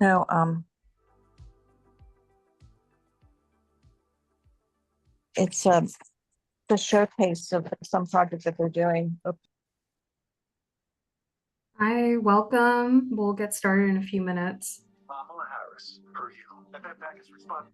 No, it's the showcase of some project that they're doing. Hi, welcome. We'll get started in a few minutes. Harris, per you. FF package respond.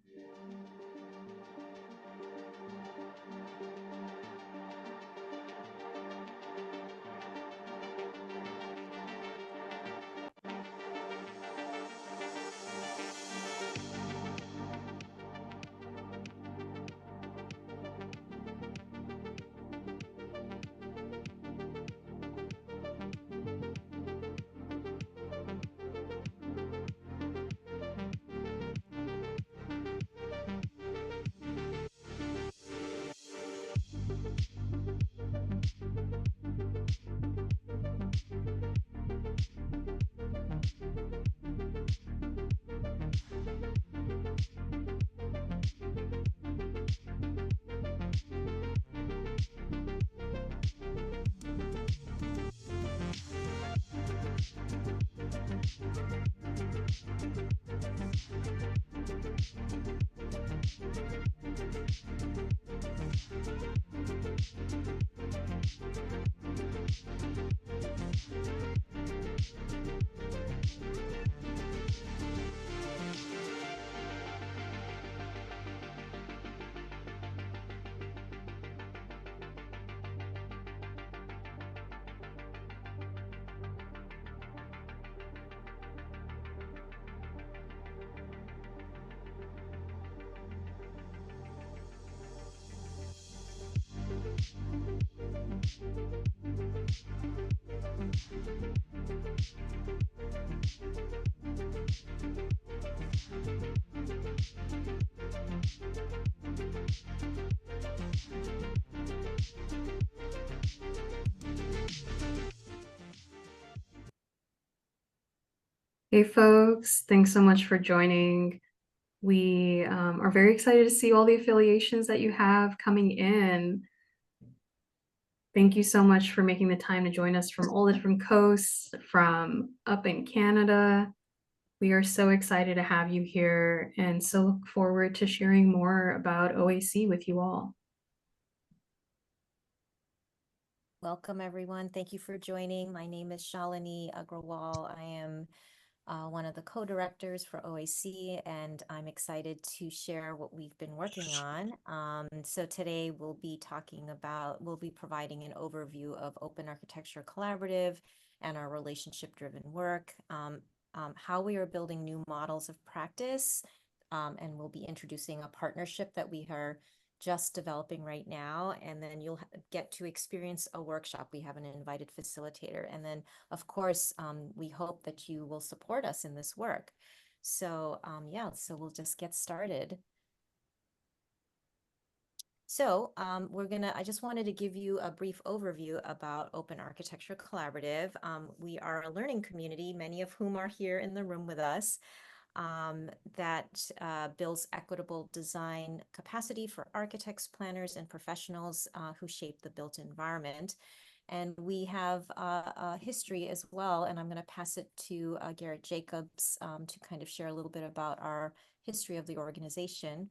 Hey folks, thanks so much for joining. We are very excited to see all the affiliations that you have coming in. Thank you so much for making the time to join us from all the different coasts, from up in Canada. We are so excited to have you here and so look forward to sharing more about OAC with you all. Welcome, everyone. Thank you for joining. My name is Shalini Agrawal. I am one of the co-directors for OAC, and I'm excited to share what we've been working on. So today we'll be providing an overview of Open Architecture Collaborative and our relationship-driven work, how we are building new models of practice, and we'll be introducing a partnership that we are just developing right now, and then you'll get to experience a workshop. We have an invited facilitator, and then of course we hope that you will support us in this work. So so we'll just get started. So I just wanted to give you a brief overview about Open Architecture Collaborative. We are a learning community, many of whom are here in the room with us, that builds equitable design capacity for architects, planners, and professionals who shape the built environment. And we have a history as well, and I'm going to pass it to Garrett Jacobs to kind of share a little bit about our history of the organization.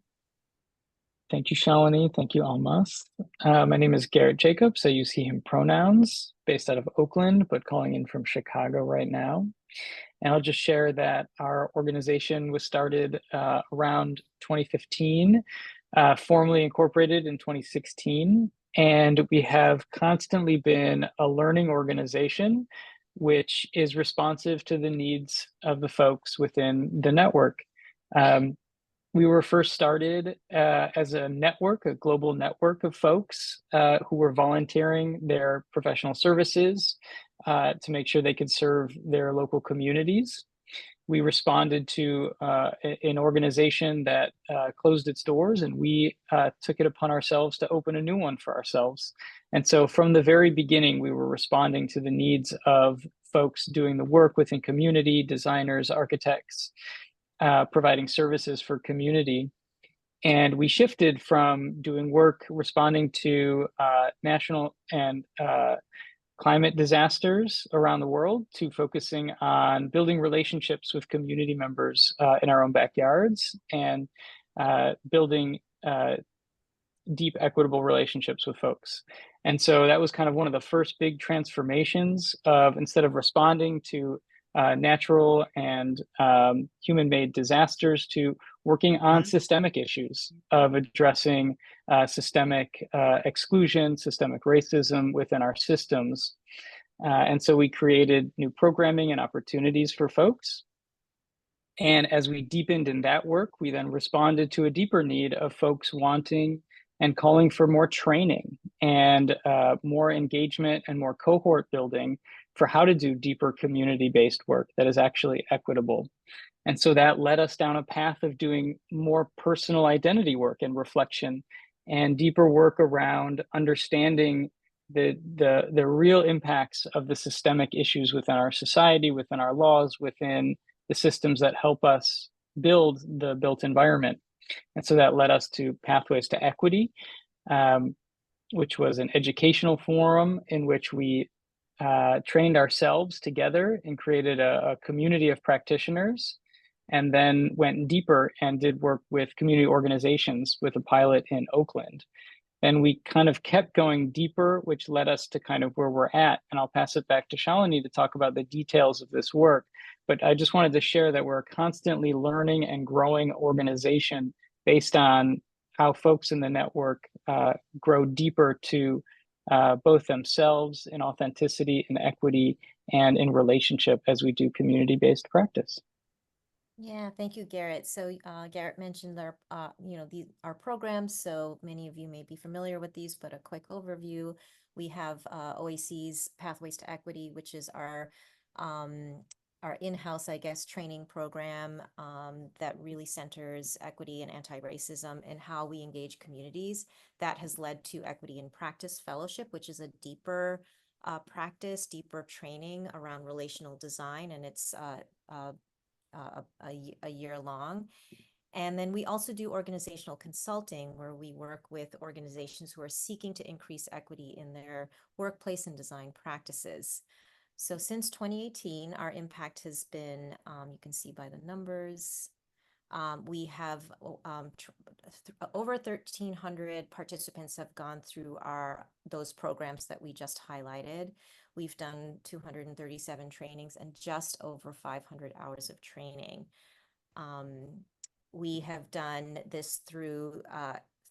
Thank you, Shalini. Thank you, Almas. My name is Garrett Jacobs. I use he, him pronouns, based out of Oakland, but calling in from Chicago right now. And I'll just share that our organization was started around 2015, formally incorporated in 2016. And we have constantly been a learning organization, which is responsive to the needs of the folks within the network. We were first started as a network, a global network of folks who were volunteering their professional services to make sure they could serve their local communities. We responded to an organization that closed its doors, and we took it upon ourselves to open a new one for ourselves. And so from the very beginning, we were responding to the needs of folks doing the work within community, designers, architects, providing services for community. And we shifted from doing work responding to national and climate disasters around the world to focusing on building relationships with community members in our own backyards and building deep equitable relationships with folks. And so that was kind of one of the first big transformations of, instead of responding to natural and human-made disasters, to working on systemic issues of addressing systemic exclusion, systemic racism within our systems. And so we created new programming and opportunities for folks. And as we deepened in that work, we then responded to a deeper need of folks wanting and calling for more training and more engagement and more cohort building for how to do deeper community-based work that is actually equitable. And so that led us down a path of doing more personal identity work and reflection and deeper work around understanding the real impacts of the systemic issues within our society, within our laws, within the systems that help us build the built environment. And so that led us to Pathways to Equity, which was an educational forum in which we trained ourselves together and created a community of practitioners, and then went deeper and did work with community organizations with a pilot in Oakland. And we kind of kept going deeper, which led us to kind of where we're at. And I'll pass it back to Shalini to talk about the details of this work. But I just wanted to share that we're a constantly learning and growing organization based on how folks in the network grow deeper to both themselves in authenticity and equity and in relationship as we do community-based practice. Yeah, thank you, Garrett. So Garrett mentioned our, our programs. So many of you may be familiar with these, but a quick overview. We have OAC's Pathways to Equity, which is our in-house, I guess, training program that really centers equity and anti-racism and how we engage communities. That has led to Equity in Practice Fellowship, which is a deeper practice, deeper training around relational design, and it's a year long. And then we also do organizational consulting, where we work with organizations who are seeking to increase equity in their workplace and design practices. So since 2018, our impact has been, you can see by the numbers, we have over 1,300 participants have gone through those programs that we just highlighted. We've done 237 trainings and just over 500 hours of training. We have done this through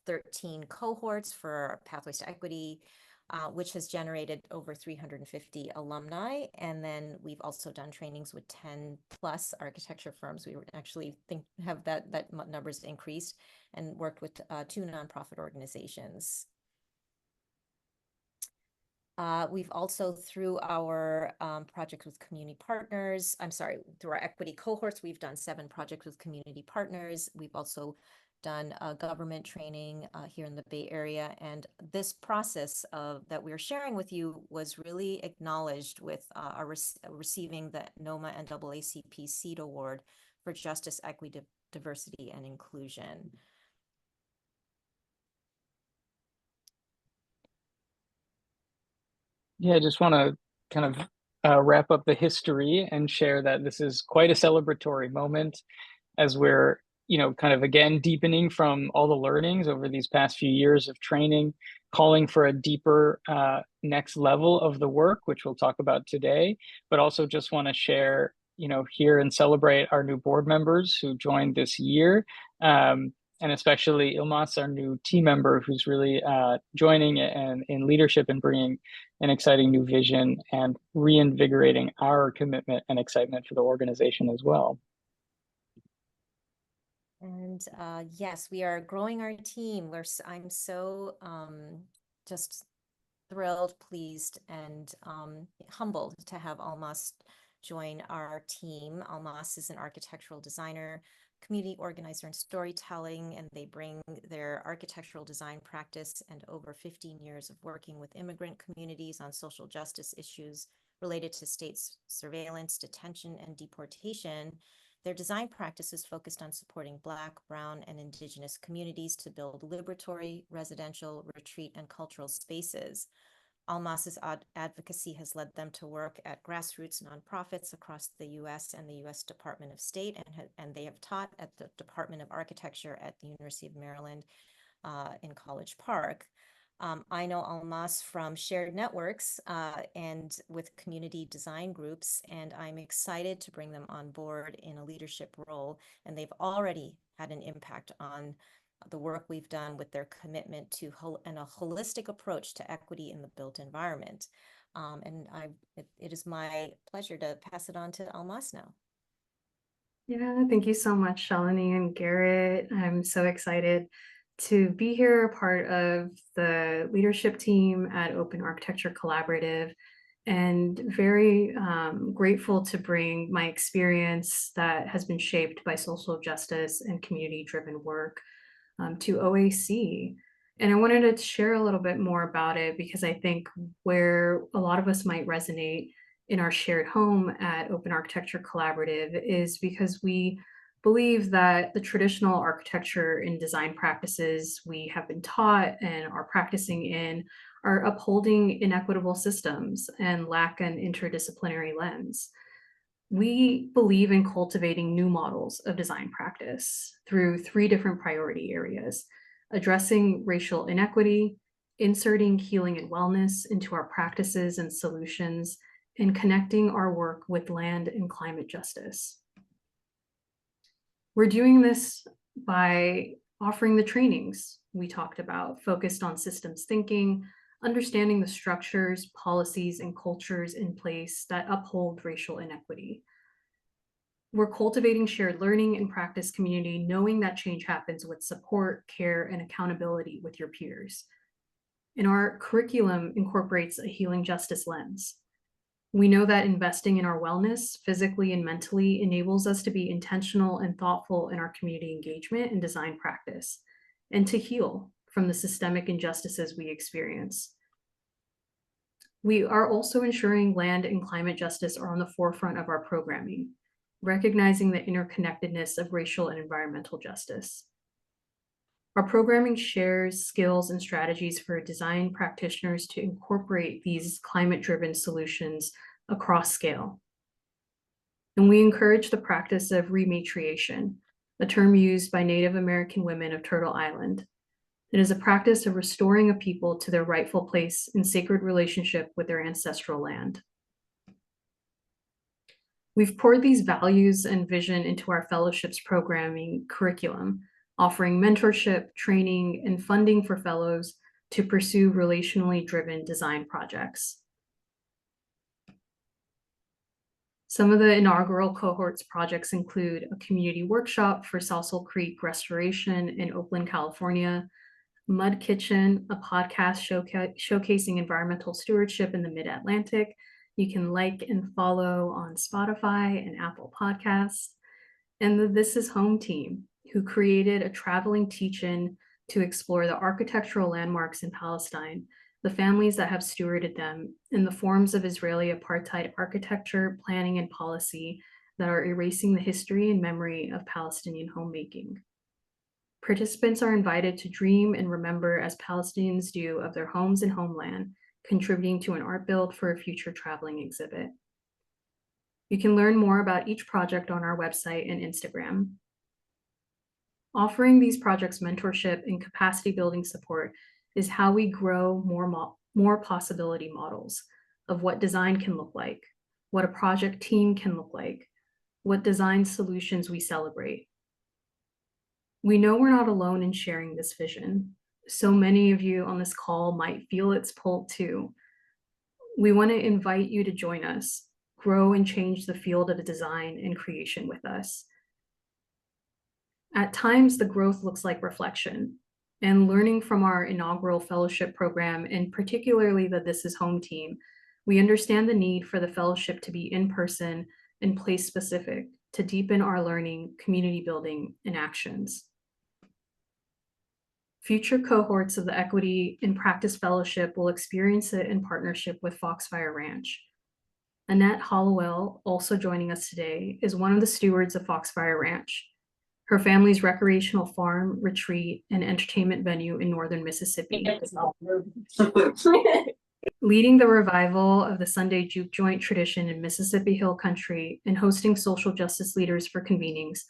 13 cohorts for Pathways to Equity, which has generated over 350 alumni. And then we've also done trainings with 10 plus architecture firms. We actually have that numbers increased, and worked with 2 nonprofit organizations. We've also, through our projects with community partners, through our equity cohorts, we've done 7 projects with community partners. We've also done government training here in the Bay Area. And this process that we're sharing with you was really acknowledged with receiving the NOMA and NAACP SEED Award for Justice, Equity, Diversity, and Inclusion. Yeah, I just want to kind of wrap up the history and share that this is quite a celebratory moment as we're, kind of again deepening from all the learnings over these past few years of training, calling for a deeper next level of the work, which we'll talk about today, but also just want to share, here and celebrate our new board members who joined this year. And especially Almas, our new team member, who's really joining and in leadership and bringing an exciting new vision and reinvigorating our commitment and excitement for the organization as well. And yes, we are growing our team. I'm so just thrilled, pleased, and humbled to have Almas join our team. Almas is an architectural designer, community organizer, and storytelling, and they bring their architectural design practice and over 15 years of working with immigrant communities on social justice issues related to state surveillance, detention, and deportation. Their design practice is focused on supporting Black, Brown, and Indigenous communities to build liberatory, residential, retreat, and cultural spaces. Almas's advocacy has led them to work at grassroots nonprofits across the U.S. and the U.S. Department of State, and they have taught at the Department of Architecture at the University of Maryland in College Park. I know Almas from shared networks and with community design groups, and I'm excited to bring them on board in a leadership role. And they've already had an impact on the work we've done with their commitment to a holistic approach to equity in the built environment. It is my pleasure to pass it on to Almas now. Yeah, thank you so much, Shalini and Garrett. I'm so excited to be here, part of the leadership team at Open Architecture Collaborative, and very grateful to bring my experience that has been shaped by social justice and community-driven work to OAC. And I wanted to share a little bit more about it because I think where a lot of us might resonate in our shared home at Open Architecture Collaborative is because we believe that the traditional architecture and design practices we have been taught and are practicing in are upholding inequitable systems and lack an interdisciplinary lens. We believe in cultivating new models of design practice through 3 different priority areas: addressing racial inequity, inserting healing and wellness into our practices and solutions, and connecting our work with land and climate justice. We're doing this by offering the trainings we talked about, focused on systems thinking, understanding the structures, policies, and cultures in place that uphold racial inequity. We're cultivating shared learning and practice community, knowing that change happens with support, care, and accountability with your peers. And our curriculum incorporates a healing justice lens. We know that investing in our wellness, physically and mentally, enables us to be intentional and thoughtful in our community engagement and design practice, and to heal from the systemic injustices we experience. We are also ensuring land and climate justice are on the forefront of our programming, recognizing the interconnectedness of racial and environmental justice. Our programming shares skills and strategies for design practitioners to incorporate these climate-driven solutions across scale. And we encourage the practice of rematriation, a term used by Native American women of Turtle Island. It is a practice of restoring a people to their rightful place in sacred relationship with their ancestral land. We've poured these values and vision into our fellowships programming curriculum, offering mentorship, training, and funding for fellows to pursue relationally driven design projects. Some of the inaugural cohorts projects include a community workshop for Salsal Creek restoration in Oakland, California, Mud Kitchen, a podcast showcasing environmental stewardship in the Mid-Atlantic. You can like and follow on Spotify and Apple Podcasts. And the This Is Home team, who created a traveling teach-in to explore the architectural landmarks in Palestine, the families that have stewarded them, and the forms of Israeli apartheid architecture, planning, and policy that are erasing the history and memory of Palestinian homemaking. Participants are invited to dream and remember as Palestinians do of their homes and homeland, contributing to an art build for a future traveling exhibit. You can learn more about each project on our website and Instagram. Offering these projects mentorship and capacity building support is how we grow more possibility models of what design can look like, what a project team can look like, what design solutions we celebrate. We know we're not alone in sharing this vision. So many of you on this call might feel its pull too. We want to invite you to join us, grow and change the field of design and creation with us. At times, the growth looks like reflection, and learning from our inaugural fellowship program, and particularly the This Is Home team, we understand the need for the fellowship to be in person and place specific to deepen our learning, community building, and actions. Future cohorts of the Equity in Practice Fellowship will experience it in partnership with Foxfire Ranch. Annette Hollowell, also joining us today, is one of the stewards of Foxfire Ranch, her family's recreational farm, retreat, and entertainment venue in northern Mississippi. Leading the revival of the Sunday juke joint tradition in Mississippi Hill Country and hosting social justice leaders for convenings,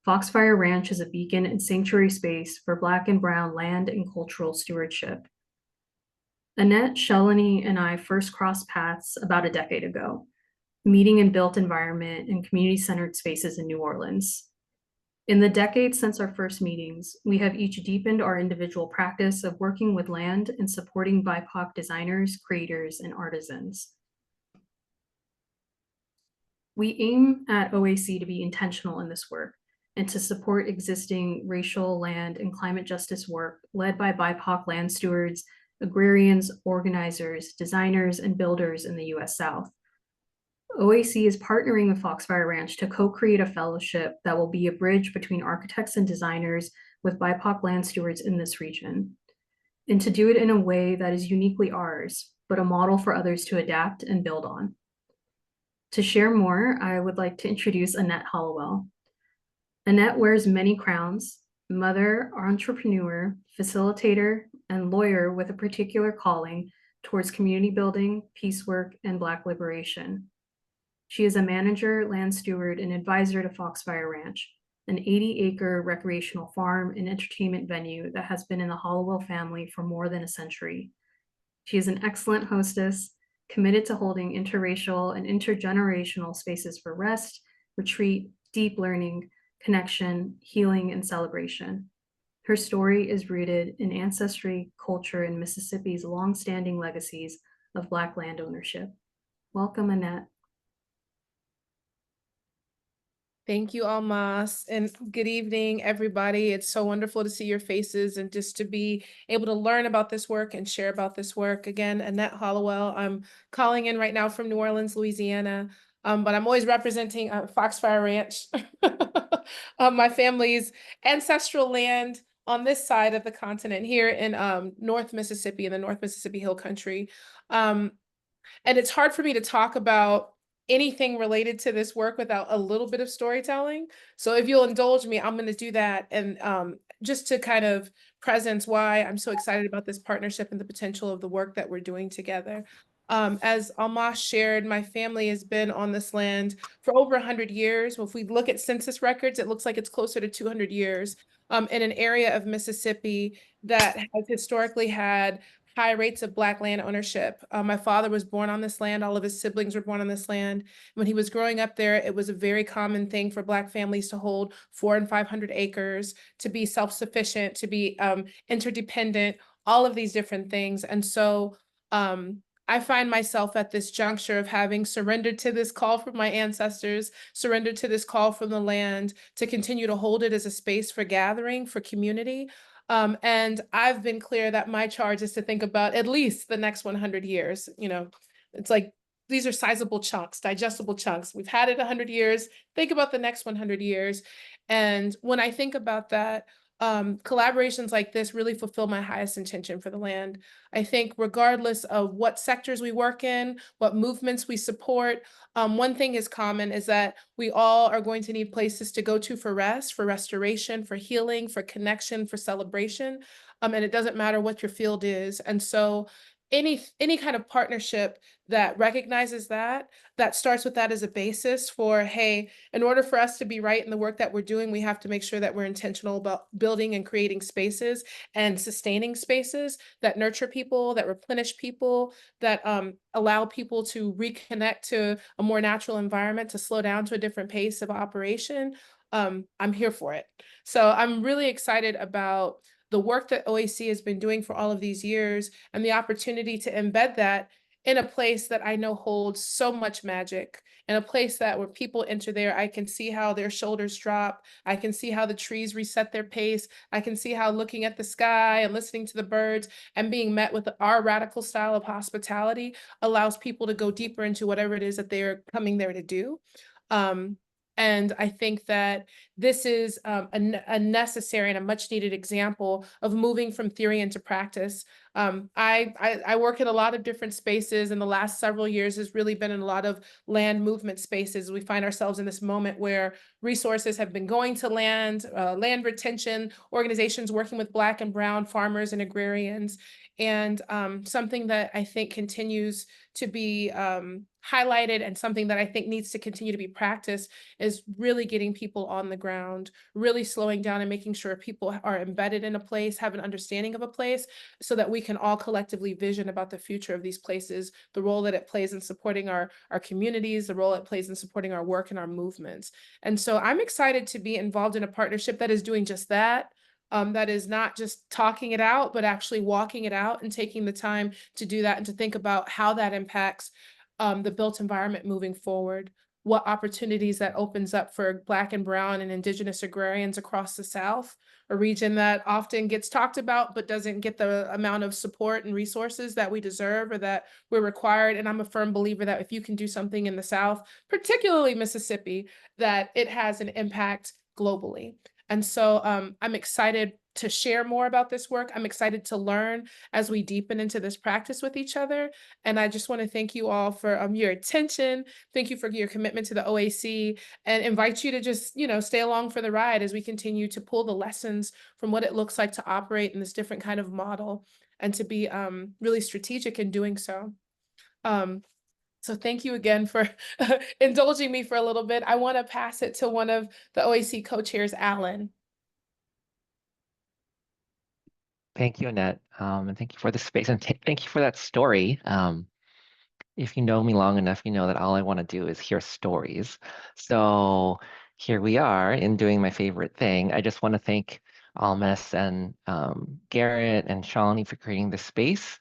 Foxfire Ranch is a beacon and sanctuary space for Black and Brown land and cultural stewardship. Annette, Shelony, and I first crossed paths about a decade ago, meeting in built environment and community-centered spaces in New Orleans. In the decades since our first meetings, we have each deepened our individual practice of working with land and supporting BIPOC designers, creators, and artisans. We aim at OAC to be intentional in this work and to support existing racial, land, and climate justice work led by BIPOC land stewards, agrarians, organizers, designers, and builders in the US South. OAC is partnering with Foxfire Ranch to co-create a fellowship that will be a bridge between architects and designers with BIPOC land stewards in this region, and to do it in a way that is uniquely ours, but a model for others to adapt and build on. To share more, I would like to introduce Annette Hollowell. Annette wears many crowns: mother, entrepreneur, facilitator, and lawyer with a particular calling towards community building, peace work, and Black liberation. She is a manager, land steward, and advisor to Foxfire Ranch, an 80-acre recreational farm and entertainment venue that has been in the Hollowell family for more than a century. She is an excellent hostess, committed to holding interracial and intergenerational spaces for rest, retreat, deep learning, connection, healing, and celebration. Her story is rooted in ancestry, culture, and Mississippi's longstanding legacies of Black land ownership. Welcome, Annette. Thank you, Almas, and good evening, everybody. It's so wonderful to see your faces and just to be able to learn about this work and share about this work. Again, Annette Hollowell. I'm calling in right now from New Orleans, Louisiana, but I'm always representing Foxfire Ranch, my family's ancestral land on this side of the continent here in North Mississippi, in the North Mississippi Hill Country. And it's hard for me to talk about anything related to this work without a little bit of storytelling. So if you'll indulge me, I'm going to do that. And just to kind of presence why I'm so excited about this partnership and the potential of the work that we're doing together. As Almas shared, my family has been on this land for over 100 years. Well, if we look at census records, it looks like it's closer to 200 years in an area of Mississippi that has historically had high rates of Black land ownership. My father was born on this land. All of his siblings were born on this land. When he was growing up there, it was a very common thing for Black families to hold 400 and 500 acres, to be self-sufficient, to be interdependent, all of these different things. And so I find myself at this juncture of having surrendered to this call from my ancestors, surrendered to this call from the land to continue to hold it as a space for gathering, for community. And I've been clear that my charge is to think about at least the next 100 years. You know, it's like, these are sizable chunks, digestible chunks. We've had it 100 years. Think about the next 100 years. And when I think about that, collaborations like this really fulfill my highest intention for the land. I think regardless of what sectors we work in, what movements we support, one thing is common is that we all are going to need places to go to for rest, for restoration, for healing, for connection, for celebration. And it doesn't matter what your field is. And so any kind of partnership that recognizes that starts with that as a basis for, hey, in order for us to be right in the work that we're doing, we have to make sure that we're intentional about building and creating spaces and sustaining spaces that nurture people, that replenish people, that allow people to reconnect to a more natural environment, to slow down to a different pace of operation. I'm here for it. So I'm really excited about the work that OAC has been doing for all of these years and the opportunity to embed that in a place that I know holds so much magic, in a place that when people enter there, I can see how their shoulders drop. I can see how the trees reset their pace. I can see how looking at the sky and listening to the birds and being met with our radical style of hospitality allows people to go deeper into whatever it is that they're coming there to do. And I think that this is a necessary and a much needed example of moving from theory into practice. I work in a lot of different spaces, and the last several years has really been in a lot of land movement spaces. We find ourselves in this moment where resources have been going to land, land retention, organizations working with Black and Brown farmers and agrarians. And something that I think continues to be highlighted, and something that I think needs to continue to be practiced, is really getting people on the ground, really slowing down and making sure people are embedded in a place, have an understanding of a place, so that we can all collectively vision about the future of these places, the role that it plays in supporting our communities, the role it plays in supporting our work and our movements. And so I'm excited to be involved in a partnership that is doing just that. That is not just talking it out, but actually walking it out and taking the time to do that and to think about how that impacts the built environment moving forward, what opportunities that opens up for Black and Brown and Indigenous agrarians across the South, a region that often gets talked about but doesn't get the amount of support and resources that we deserve or that we're required. And I'm a firm believer that if you can do something in the South, particularly Mississippi, that it has an impact globally. And so I'm excited to share more about this work. I'm excited to learn as we deepen into this practice with each other. And I just want to thank you all for your attention. Thank you for your commitment to the OAC, and invite you to just, stay along for the ride as we continue to pull the lessons from what it looks like to operate in this different kind of model, and to be really strategic in doing so. So thank you again for indulging me for a little bit. I want to pass it to one of the OAC co-chairs, Alan. Thank you, Annette, and thank you for the space, and thank you for that story. If you know me long enough, you know that all I want to do is hear stories. So here we are in doing my favorite thing. I just want to thank Almas and Garrett and Shalini for creating this space,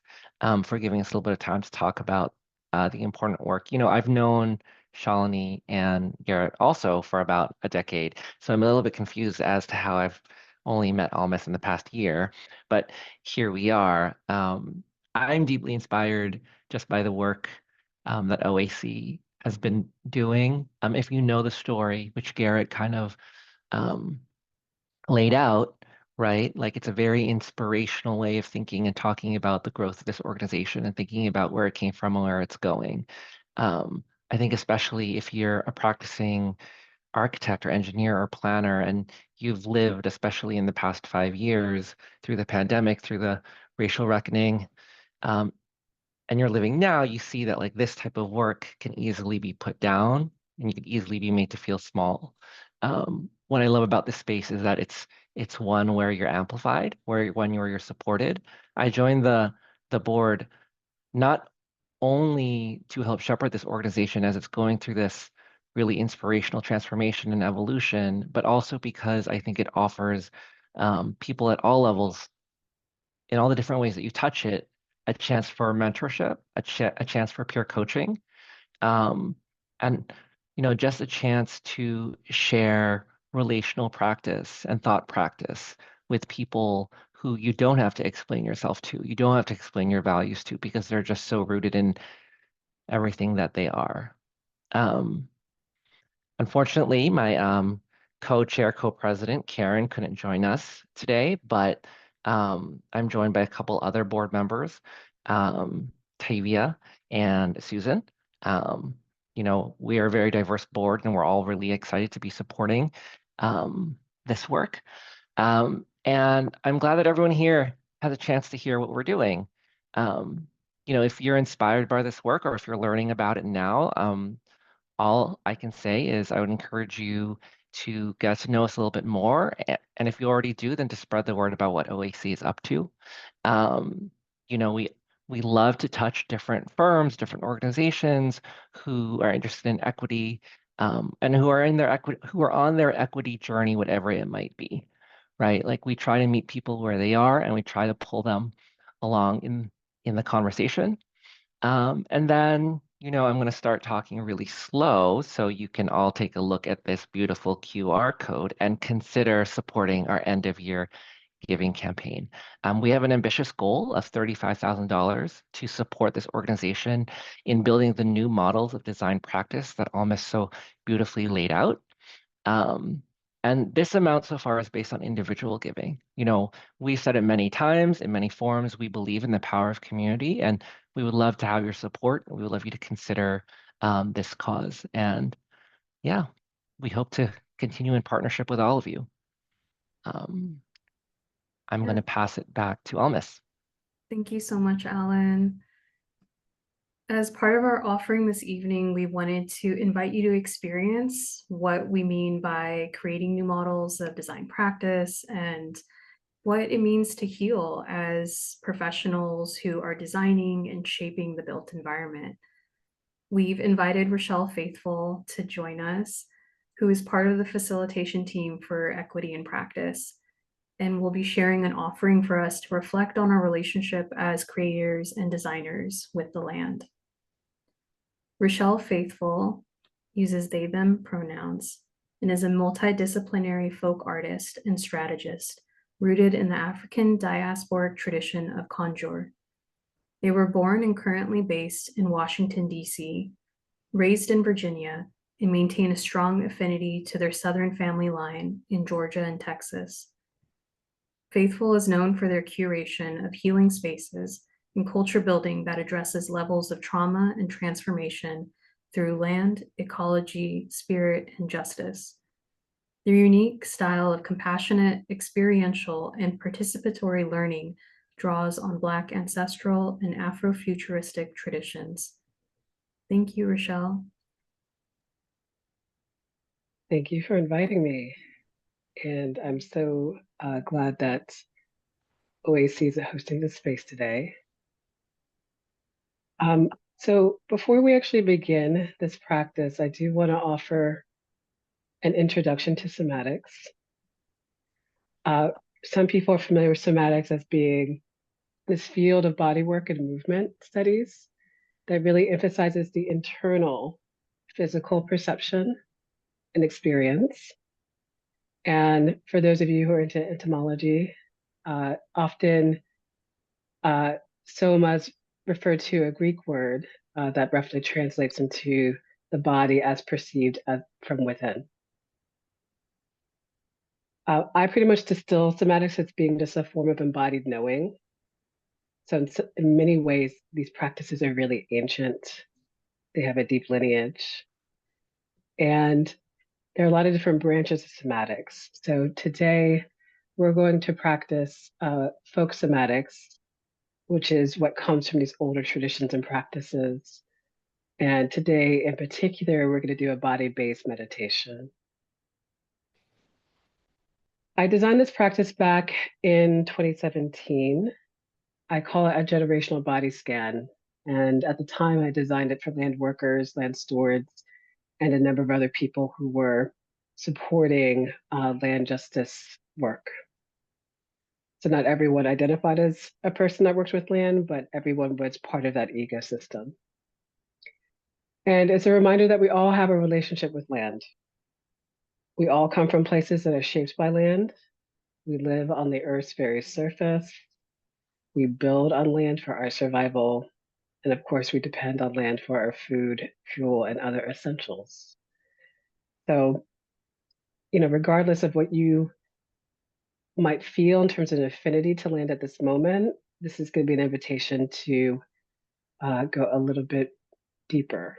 for giving us a little bit of time to talk about the important work. I've known Shalini and Garrett also for about a decade, so I'm a little bit confused as to how I've only met Almas in the past year, but here we are. I'm deeply inspired just by the work that OAC has been doing. If you know the story, which Garrett kind of laid out, right? Like, it's a very inspirational way of thinking and talking about the growth of this organization and thinking about where it came from and where it's going. I think especially if you're a practicing architect or engineer or planner, and you've lived, especially in the past 5 years, through the pandemic, through the racial reckoning, and you're living now, you see that like this type of work can easily be put down and you can easily be made to feel small. What I love about this space is that it's one where you're amplified, where you're supported. I joined the board not only to help shepherd this organization as it's going through this really inspirational transformation and evolution, but also because I think it offers people at all levels, in all the different ways that you touch it, a chance for mentorship, a chance for peer coaching, and just a chance to share relational practice and thought practice with people who you don't have to explain yourself to, you don't have to explain your values to, because they're just so rooted in everything that they are. Unfortunately, my co-chair, co-president, Karen, couldn't join us today, but I'm joined by a couple other board members, Tavia and Susan. We are a very diverse board, and we're all really excited to be supporting this work. And I'm glad that everyone here has a chance to hear what we're doing. If you're inspired by this work, or if you're learning about it now, all I can say is I would encourage you to get to know us a little bit more. And if you already do, then to spread the word about what OAC is up to. We love to touch different firms, different organizations who are interested in equity, and who are on their equity journey, whatever it might be, right? Like, we try to meet people where they are, and we try to pull them along in the conversation. And then, I'm going to start talking really slow so you can all take a look at this beautiful QR code and consider supporting our end of year giving campaign. We have an ambitious goal of $35,000 to support this organization in building the new models of design practice that Almas so beautifully laid out. And this amount so far is based on individual giving. You know, we've said it many times in many forums, we believe in the power of community, and we would love to have your support. We would love you to consider this cause. And yeah, we hope to continue in partnership with all of you. I'm going to pass it back to Almas. Thank you so much, Alan. As part of our offering this evening, we wanted to invite you to experience what we mean by creating new models of design practice and what it means to heal as professionals who are designing and shaping the built environment. We've invited Richael Faithful to join us, who is part of the facilitation team for Equity in Practice, and will be sharing an offering for us to reflect on our relationship as creators and designers with the land. Richael Faithful uses they, them pronouns and is a multidisciplinary folk artist and strategist rooted in the African diasporic tradition of conjure. They were born and currently based in Washington, D.C., raised in Virginia, and maintain a strong affinity to their Southern family line in Georgia and Texas. Faithful is known for their curation of healing spaces and culture building that addresses levels of trauma and transformation through land, ecology, spirit, and justice. Their unique style of compassionate, experiential, and participatory learning draws on Black ancestral and Afrofuturistic traditions. Thank you, Richael. Thank you for inviting me. And I'm so glad that OAC is hosting this space today. So before we actually begin this practice, I do want to offer an introduction to somatics. Some people are familiar with somatics as being this field of bodywork and movement studies that really emphasizes the internal physical perception and experience. And for those of you who are into entomology, often somas refer to a Greek word that roughly translates into the body as perceived from within. I pretty much distill somatics as being just a form of embodied knowing. So in many ways, these practices are really ancient. They have a deep lineage. And there are a lot of different branches of somatics. So today, we're going to practice folk somatics, which is what comes from these older traditions and practices. And today, in particular, we're going to do a body-based meditation. I designed this practice back in 2017. I call it a generational body scan. And at the time, I designed it for land workers, land stewards, and a number of other people who were supporting land justice work. So not everyone identified as a person that worked with land, but everyone was part of that ecosystem. And it's a reminder that we all have a relationship with land. We all come from places that are shaped by land. We live on the Earth's very surface. We build on land for our survival. And of course, we depend on land for our food, fuel, and other essentials. So, regardless of what you might feel in terms of an affinity to land at this moment, this is going to be an invitation to go a little bit deeper.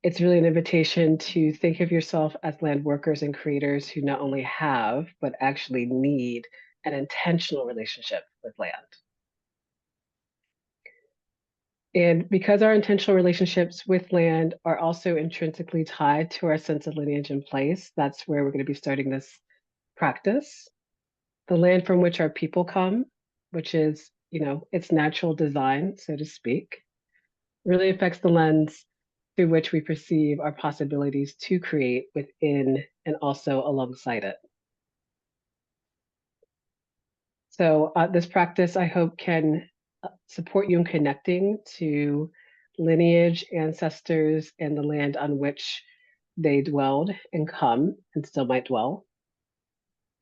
It's really an invitation to think of yourself as land workers and creators who not only have, but actually need an intentional relationship with land. And because our intentional relationships with land are also intrinsically tied to our sense of lineage and place, that's where we're going to be starting this practice. The land from which our people come, which is, its natural design, so to speak, really affects the lens through which we perceive our possibilities to create within and also alongside it. So this practice, I hope, can support you in connecting to lineage, ancestors, and the land on which they dwelled and come and still might dwell.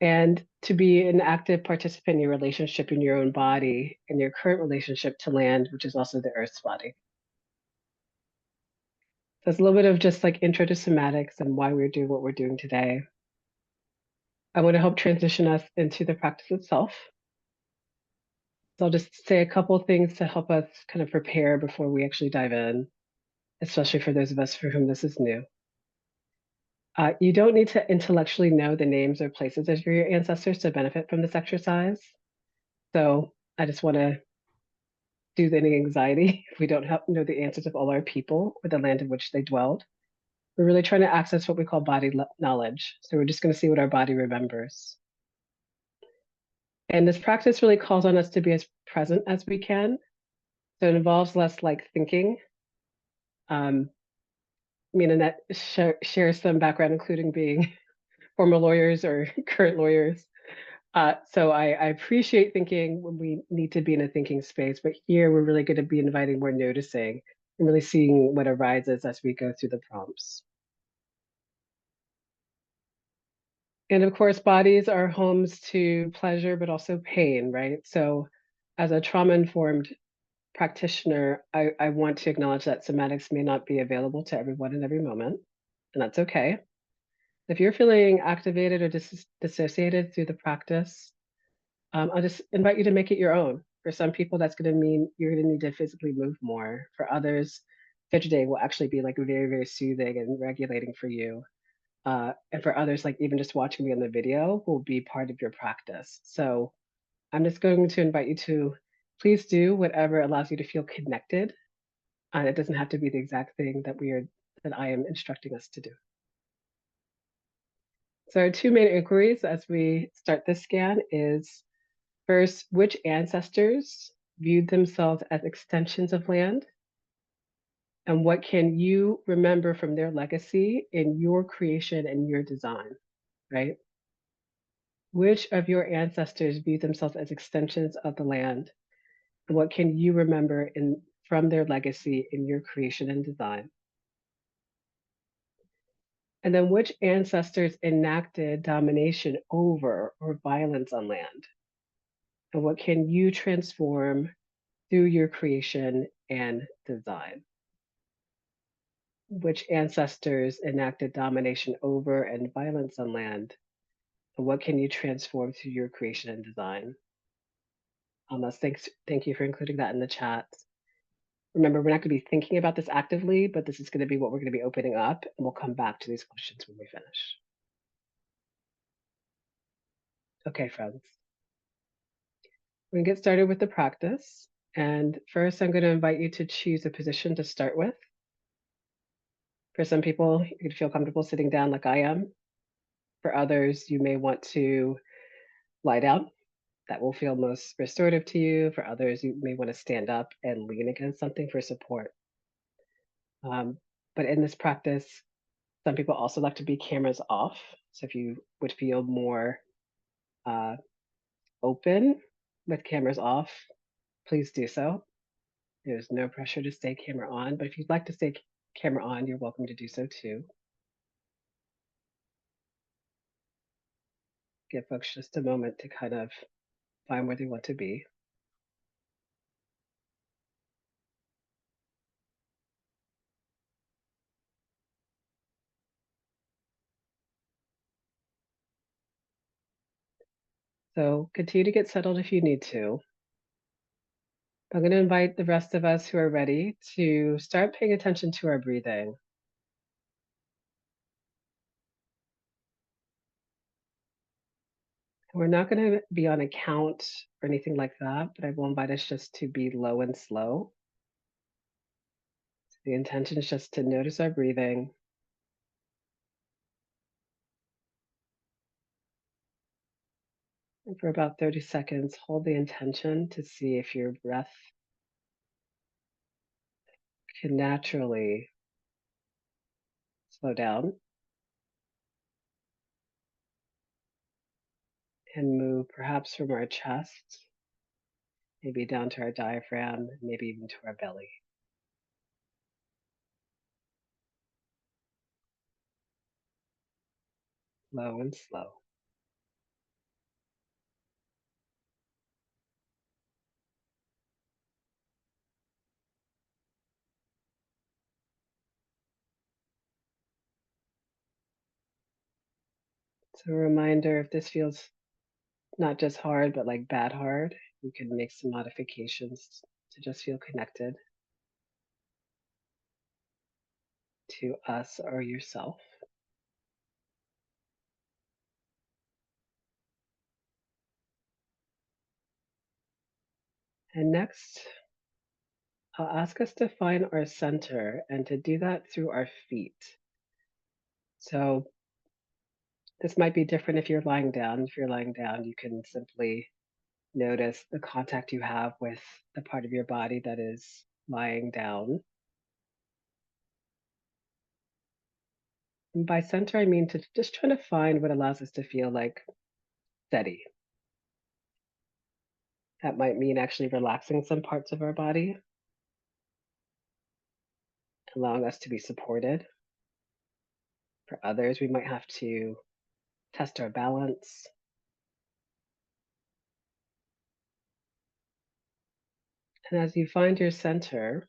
And to be an active participant in your relationship in your own body and your current relationship to land, which is also the Earth's body. So it's a little bit of just like intro to somatics and why we're doing what we're doing today. I want to help transition us into the practice itself. So I'll just say a couple of things to help us kind of prepare before we actually dive in, especially for those of us for whom this is new. You don't need to intellectually know the names or places of your ancestors to benefit from this exercise. So I just want to soothe any anxiety if we don't know the answers of all our people or the land in which they dwelled. We're really trying to access what we call body knowledge. So we're just going to see what our body remembers. And this practice really calls on us to be as present as we can. So it involves less like thinking. Me and Annette shares some background, including being former lawyers or current lawyers. So I appreciate thinking when we need to be in a thinking space, but here we're really going to be inviting more noticing and really seeing what arises as we go through the prompts. And of course, bodies are homes to pleasure, but also pain, right? So as a trauma-informed practitioner, I want to acknowledge that somatics may not be available to everyone in every moment, and that's okay. If you're feeling activated or dissociated through the practice, I'll just invite you to make it your own. For some people, that's going to mean you're going to need to physically move more. For others, fidgeting will actually be like very, very soothing and regulating for you. And for others, like even just watching me on the video will be part of your practice. So I'm just going to invite you to please do whatever allows you to feel connected. And it doesn't have to be the exact thing that I am instructing us to do. So our two main inquiries as we start this scan is first, which ancestors viewed themselves as extensions of land? And what can you remember from their legacy in your creation and your design, right? Which of your ancestors viewed themselves as extensions of the land? And what can you remember from their legacy in your creation and design? And then which ancestors enacted domination over or violence on land? And what can you transform through your creation and design? Which ancestors enacted domination over and violence on land? And what can you transform through your creation and design? Almas, thank you for including that in the chat. Remember, we're not going to be thinking about this actively, but this is going to be what we're going to be opening up, and we'll come back to these questions when we finish. Okay, friends. We're going to get started with the practice. And first, I'm going to invite you to choose a position to start with. For some people, you can feel comfortable sitting down like I am. For others, you may want to lie down. That will feel most restorative to you. For others, you may want to stand up and lean against something for support. But in this practice, some people also like to be cameras off. So if you would feel more open with cameras off, please do so. There's no pressure to stay camera on, but if you'd like to stay camera on, you're welcome to do so too. Give folks just a moment to kind of find where they want to be. So continue to get settled if you need to. I'm going to invite the rest of us who are ready to start paying attention to our breathing. We're not going to be on a count or anything like that, but I will invite us just to be low and slow. So the intention is just to notice our breathing. And for about 30 seconds, hold the intention to see if your breath can naturally slow down and move perhaps from our chest, maybe down to our diaphragm, maybe even to our belly. Low and slow. So a reminder, if this feels not just hard, but like bad hard, you can make some modifications to just feel connected to us or yourself. And next, I'll ask us to find our center and to do that through our feet. So this might be different if you're lying down. If you're lying down, you can simply notice the contact you have with the part of your body that is lying down. And by center, I mean to just try to find what allows us to feel like steady. That might mean actually relaxing some parts of our body, allowing us to be supported. For others, we might have to test our balance. And as you find your center,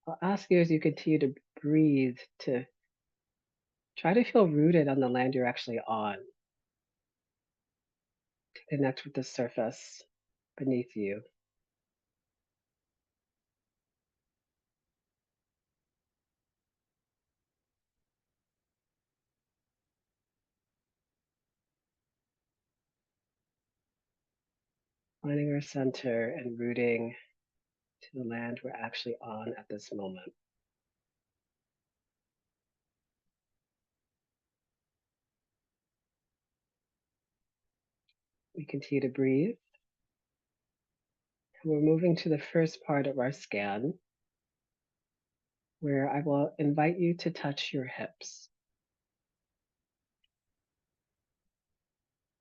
I'll ask you as you continue to breathe to try to feel rooted on the land you're actually on, to connect with the surface beneath you. Finding our center and rooting to the land we're actually on at this moment. We continue to breathe. And we're moving to the first part of our scan, where I will invite you to touch your hips.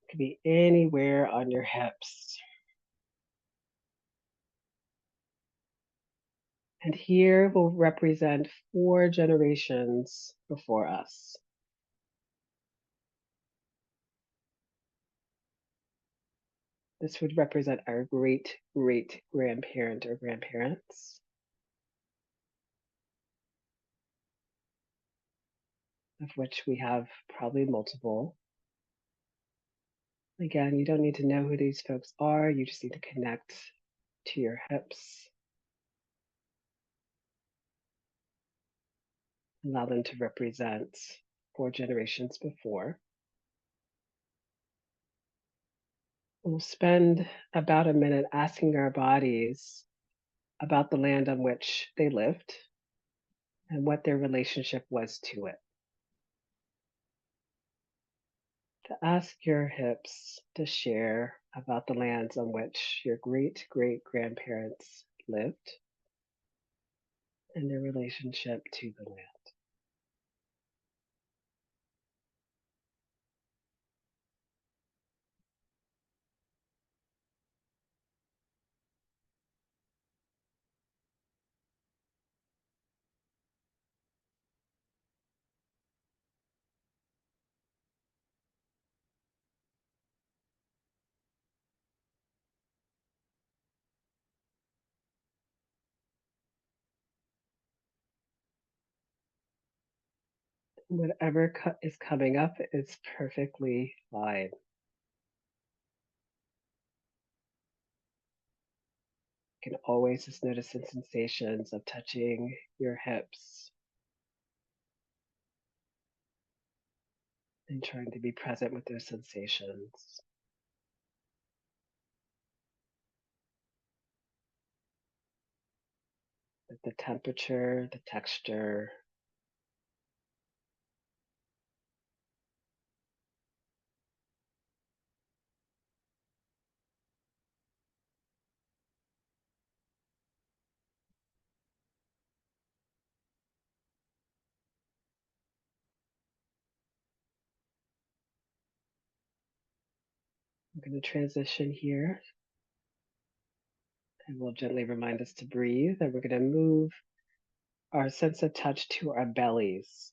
It could be anywhere on your hips. And here will represent 4 generations before us. This would represent our great grandparent or grandparents, of which we have probably multiple. Again, you don't need to know who these folks are, you just need to connect to your hips. Allow them to represent 4 generations before. We'll spend about a minute asking our bodies about the land on which they lived and what their relationship was to it. To ask your hips to share about the lands on which your great grandparents lived and their relationship to the land. Whatever is coming up is perfectly fine. You can always just notice the sensations of touching your hips and trying to be present with those sensations. With the temperature, the texture, we're going to transition here and we'll gently remind us to breathe, and we're going to move our sense of touch to our bellies.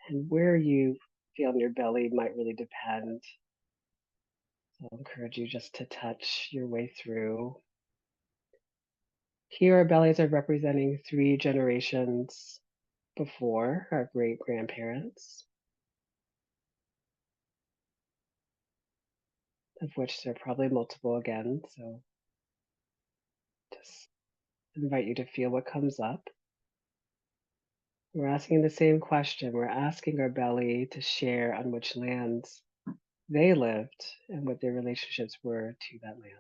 And where you feel in your belly might really depend. So I'll encourage you just to touch your way through. Here, our bellies are representing 3 generations before, our great grandparents, of which there are probably multiple again. So just invite you to feel what comes up. We're asking the same question. We're asking our belly to share on which lands they lived and what their relationships were to that land.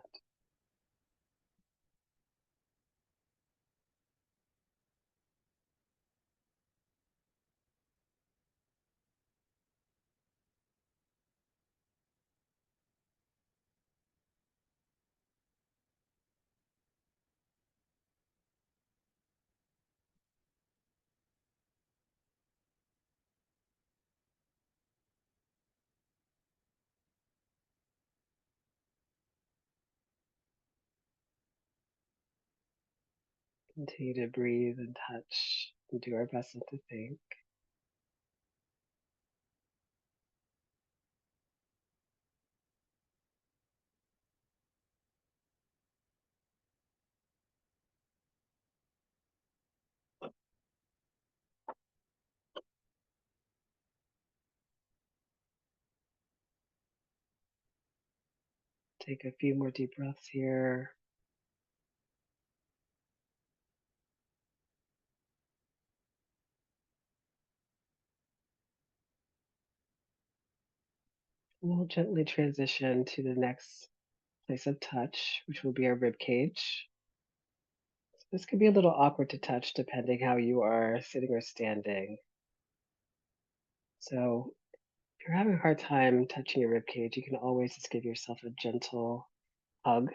Continue to breathe and touch and do our best not to think. Take a few more deep breaths here. We'll gently transition to the next place of touch, which will be our rib cage. This could be a little awkward to touch depending how you are sitting or standing. So if you're having a hard time touching your rib cage, you can always just give yourself a gentle hug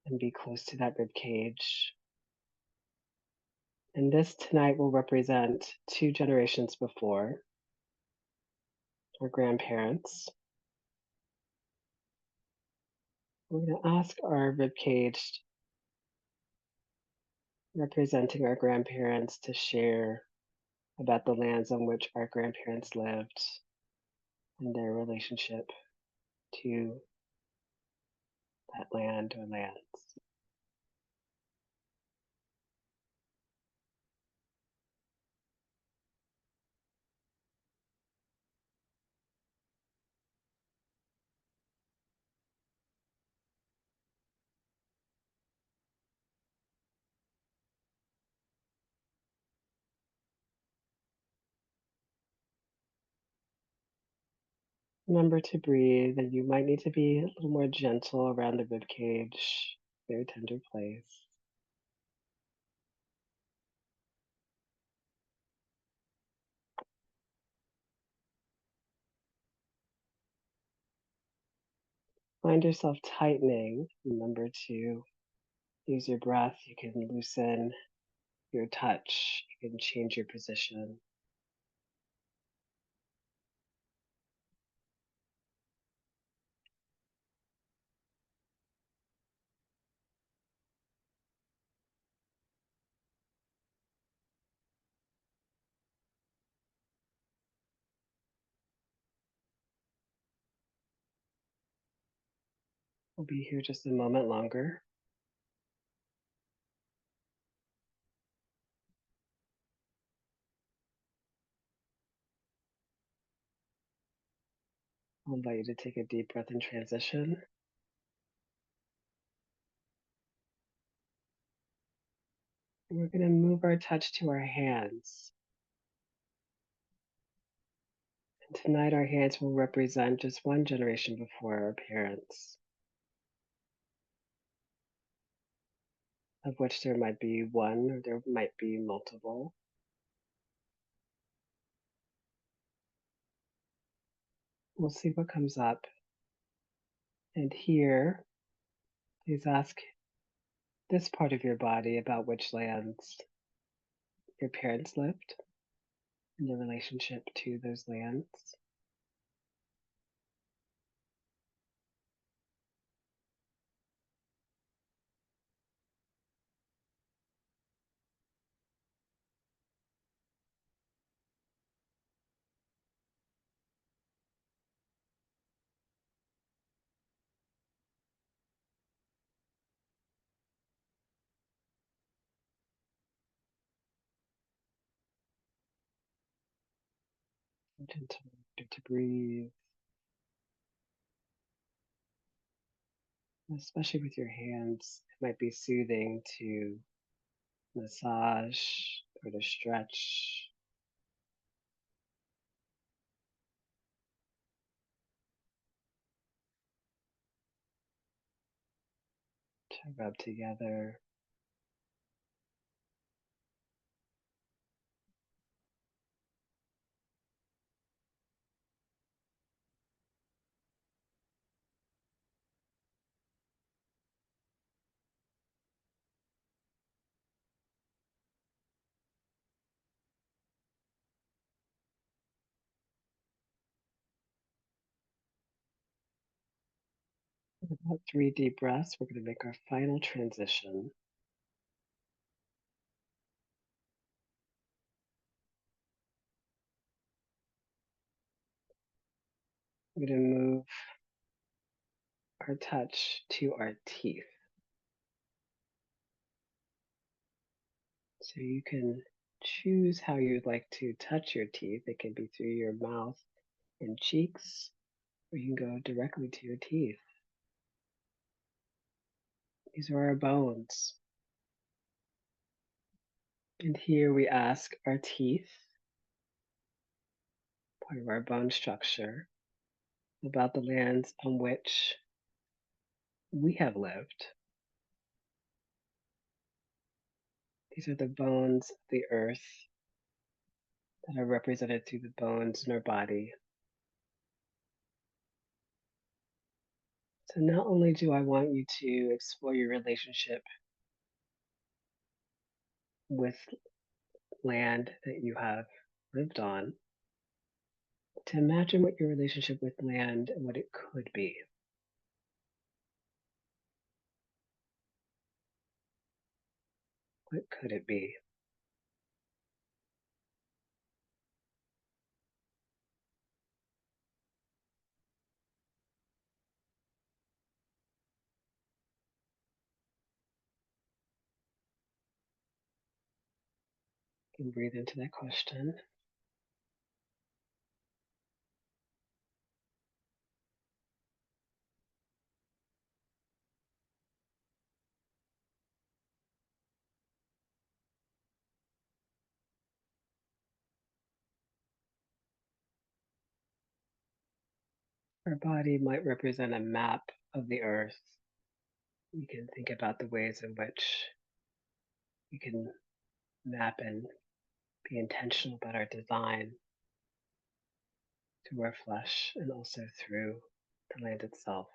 and be close to that rib cage. And this tonight will represent 2 generations before, our grandparents. We're going to ask our rib cage representing our grandparents to share about the lands on which our grandparents lived and their relationship to that land or lands. Remember to breathe, and you might need to be a little more gentle around the rib cage, very tender place. Find yourself tightening. Remember to use your breath. You can loosen your touch. You can change your position. We'll be here just a moment longer. I'll invite you to take a deep breath in transition. And we're going to move our touch to our hands. And tonight, our hands will represent just 1 generation before our parents, of which there might be 1 or there might be multiple. We'll see what comes up. And here, please ask this part of your body about which lands your parents lived and the relationship to those lands. Gentle reminder to breathe, especially with your hands. It might be soothing to massage or to stretch. To rub together. With about 3 deep breaths, we're going to make our final transition. We're going to move our touch to our teeth. So you can choose how you'd like to touch your teeth. It can be through your mouth and cheeks, or you can go directly to your teeth. These are our bones. And here we ask our teeth, part of our bone structure, about the lands on which we have lived. These are the bones of the earth that are represented through the bones in our body. So not only do I want you to explore your relationship with land that you have lived on, to imagine what your relationship with land and what it could be. What could it be? You can breathe into that question. Our body might represent a map of the earth. You can think about the ways in which we can map and be intentional about our design through our flesh and also through the land itself.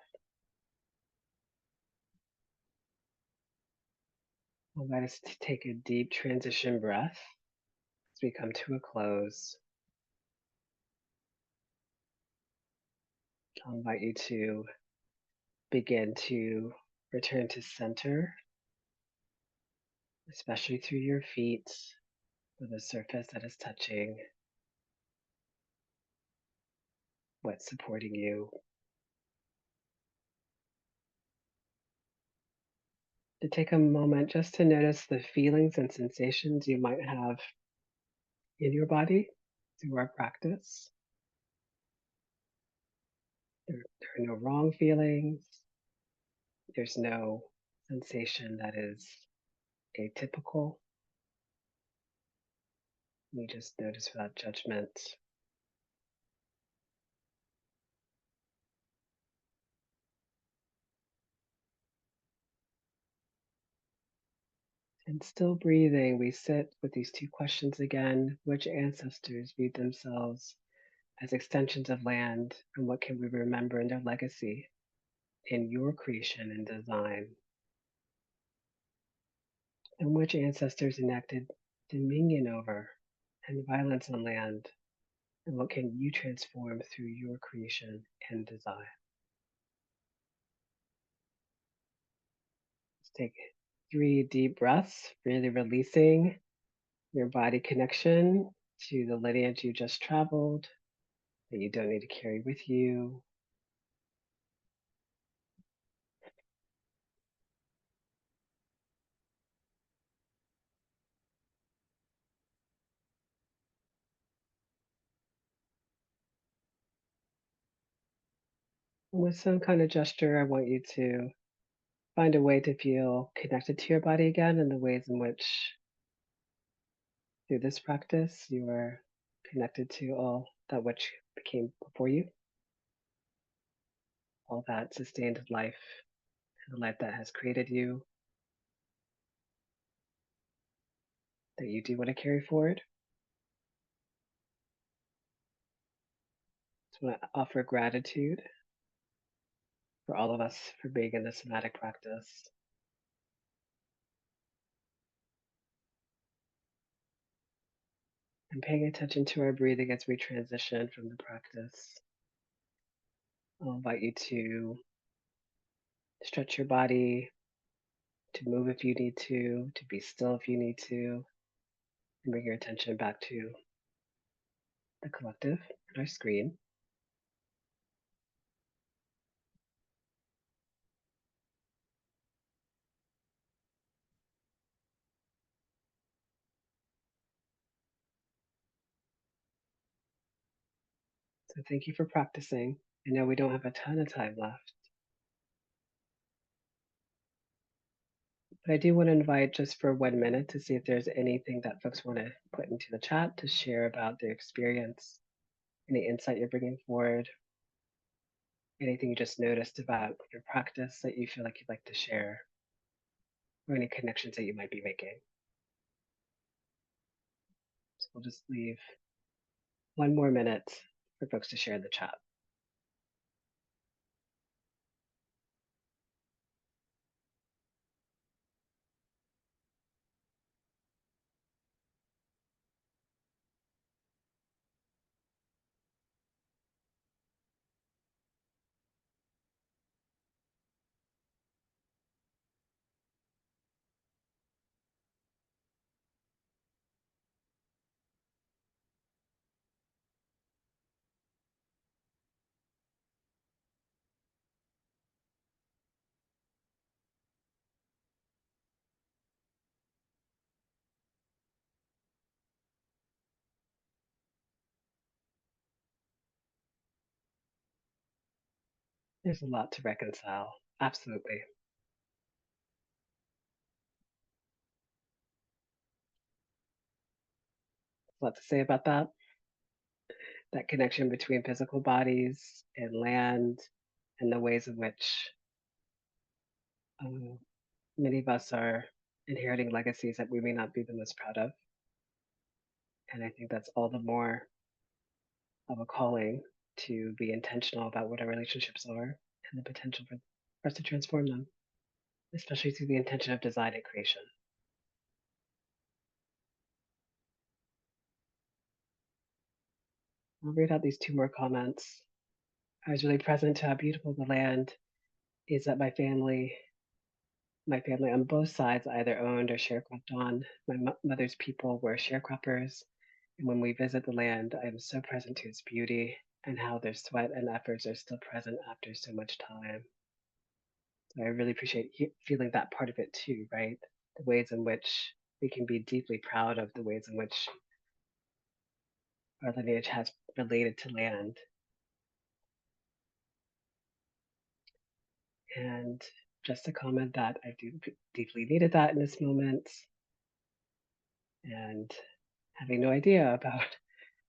I'll invite us to take a deep transition breath as we come to a close. I'll invite you to begin to return to center, especially through your feet or the surface that is touching what's supporting you. To take a moment just to notice the feelings and sensations you might have in your body through our practice. There are no wrong feelings. There's no sensation that is atypical. You just notice without judgment. And still breathing, we sit with these 2 questions again. Which ancestors viewed themselves as extensions of land, and what can we remember in their legacy in your creation and design? And which ancestors enacted dominion over and violence on land, and what can you transform through your creation and design? Let's take 3 deep breaths, really releasing your body connection to the lineage you just traveled that you don't need to carry with you. With some kind of gesture, I want you to find a way to feel connected to your body again in the ways in which, through this practice, you are connected to all that which came before you, all that sustained life, and the life that has created you, that you do want to carry forward. So I want to offer gratitude for all of us for being in this somatic practice. And paying attention to our breathing as we transition from the practice. I'll invite you to stretch your body, to move if you need to be still if you need to, and bring your attention back to the collective on our screen. So thank you for practicing. I know we don't have a ton of time left, but I do want to invite just for 1 minute to see if there's anything that folks want to put into the chat to share about their experience, any insight you're bringing forward, anything you just noticed about your practice that you feel like you'd like to share, or any connections that you might be making. So we'll just leave 1 more minute for folks to share in the chat. There's a lot to reconcile. Absolutely. A lot to say about that. That connection between physical bodies and land, and the ways in which many of us are inheriting legacies that we may not be the most proud of. And I think that's all the more of a calling to be intentional about what our relationships are and the potential for us to transform them, especially through the intention of design and creation. I'll read out these 2 more comments. I was really present to how beautiful the land is that my family on both sides either owned or sharecropped on. My mother's people were sharecroppers, and when we visit the land, I am so present to its beauty and how their sweat and efforts are still present after so much time. So I really appreciate feeling that part of it too, right? The ways in which we can be deeply proud of the ways in which our lineage has related to land. And just to comment that I do deeply needed that in this moment, and having no idea about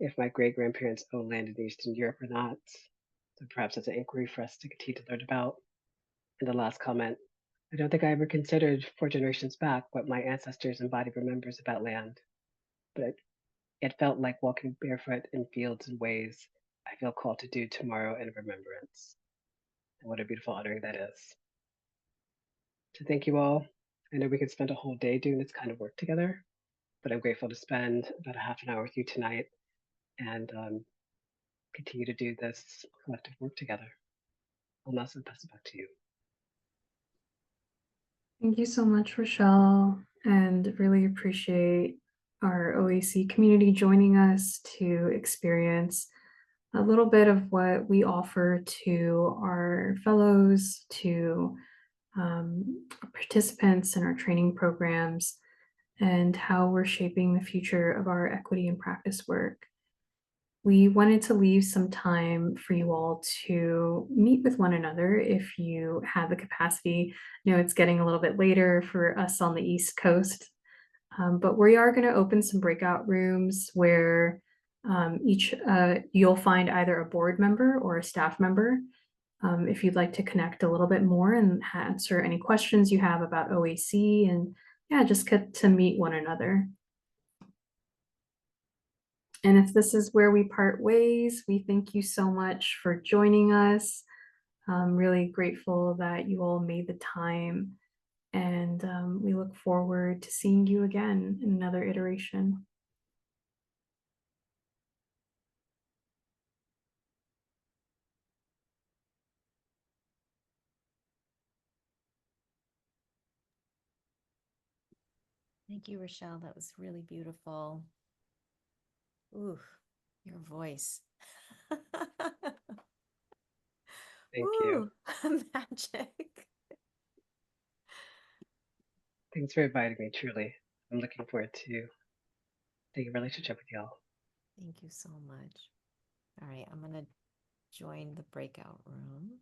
if my great grandparents owned land in Eastern Europe or not. So perhaps it's an inquiry for us to continue to learn about. And the last comment, I don't think I ever considered 4 generations back what my ancestors embodied remembers about land, but it felt like walking barefoot in fields in ways I feel called to do tomorrow in remembrance. And what a beautiful honoring that is. So thank you all. I know we could spend a whole day doing this kind of work together, but I'm grateful to spend about a half an hour with you tonight and continue to do this collective work together. Almas, I'll pass it back to you. Thank you so much, Rochelle, and really appreciate our OAC community joining us to experience a little bit of what we offer to our fellows, to participants in our training programs, and how we're shaping the future of our equity and practice work. We wanted to leave some time for you all to meet with one another if you have the capacity. I know it's getting a little bit later for us on the East Coast, but we are going to open some breakout rooms where you'll find either a board member or a staff member. If you'd like to connect a little bit more and answer any questions you have about OAC, and yeah, just get to meet one another. And if this is where we part ways, we thank you so much for joining us. I'm really grateful that you all made the time, and we look forward to seeing you again in another iteration. Thank you, Rochelle. That was really beautiful. Ooh, your voice. Thank you. Ooh, magic. Thanks for inviting me, truly. I'm looking forward to taking a relationship with y'all. Thank you so much. All right, I'm going to join the breakout room.